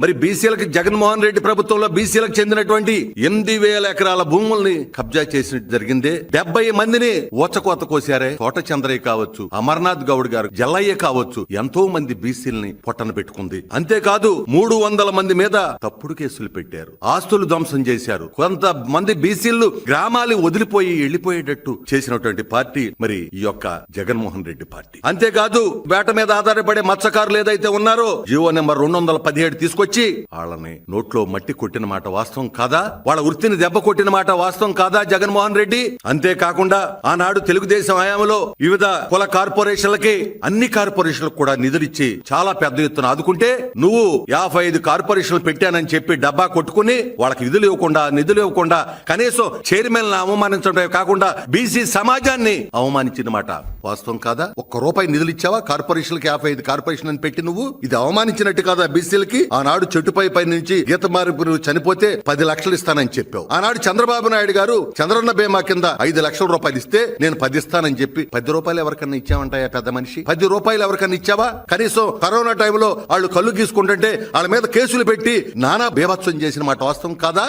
మరి బీసీలకు జగన్మోహన్ రెడ్డి ప్రభుత్వంలో బీసీలకు చెందినటువంటి 8,000 ఎకరాల భూముల్ని కబ్జా చేసినట్టు జరిగింది. 70 మందిని ఓచకోత కోసారే. తోట చంద్రయ్య కావచ్చు, అమర్నాథ్ గౌడ్ గారు, జల్లయ్య కావచ్చు, ఎంతో మంది బీసీలని పొట్టన పెట్టుకుంది. అంతేకాదు 300 మంది మీద తప్పుడు కేసులు పెట్టారు, ఆస్తులు ధ్వంసం చేశారు. కొంతమంది బీసీలు గ్రామాలు వదిలిపోయి వెళ్లిపోయేటట్టు చేసినటువంటి పార్టీ మరి ఈ యొక్క జగన్మోహన్ రెడ్డి పార్టీ. అంతేకాదు వేట మీద ఆధారపడే మత్స్యకారులు ఏదైతే ఉన్నారో జీవో నెంబర్ 217 తీసుకొచ్చి వాళ్ళని నోట్లో మట్టి కొట్టిన మాట వాస్తవం కాదా? వాళ్ళ వృత్తిని దెబ్బ కొట్టిన మాట వాస్తవం కాదా జగన్మోహన్ రెడ్డి? అంతేకాకుండా ఆనాడు తెలుగుదేశం హయాంలో వివిధ కుల కార్పొరేషన్లకి అన్ని కార్పొరేషన్లకు కూడా నిధులిచ్చి చాలా పెద్ద ఎత్తున ఆదుకుంటే నువ్వు 55 కార్పొరేషన్లు పెట్టానని చెప్పి డబ్బా కొట్టుకుని వాళ్ళకి నిధులు ఇవ్వకుండా కనీసం చైర్మన్ అవమానించడమే కాకుండా బీసీ సమాజాన్ని అవమానించిన మాట వాస్తవం కాదా? ₹1 నిధులు ఇచ్చావా కార్పొరేషన్లకి? 55 కార్పొరేషన్ అని పెట్టి నువ్వు ఇది అవమానించినట్టు కాదా బీసీలకి? ఆనాడు చెట్టుపై నుంచి గీత మారి చనిపోతే 10 లక్షలు ఇస్తానని చెప్పావు. ఆనాడు చంద్రబాబు నాయుడు గారు చంద్రన్న బీమా కింద ₹5 లక్షలు ఇస్తే నేను 10 ఇస్తానని చెప్పి ₹10 ఎవరికన్నా ఇచ్చావంటాయా పెద్ద మనిషి? ₹10 ఎవరికన్నా ఇచ్చావా? కనీసం కరోనా టైంలో వాళ్ళు కళ్ళు గీసుకుంటుంటే వాళ్ళ మీద కేసులు పెట్టి నానా బీభత్సం చేసిన మాట వాస్తవం కాదా?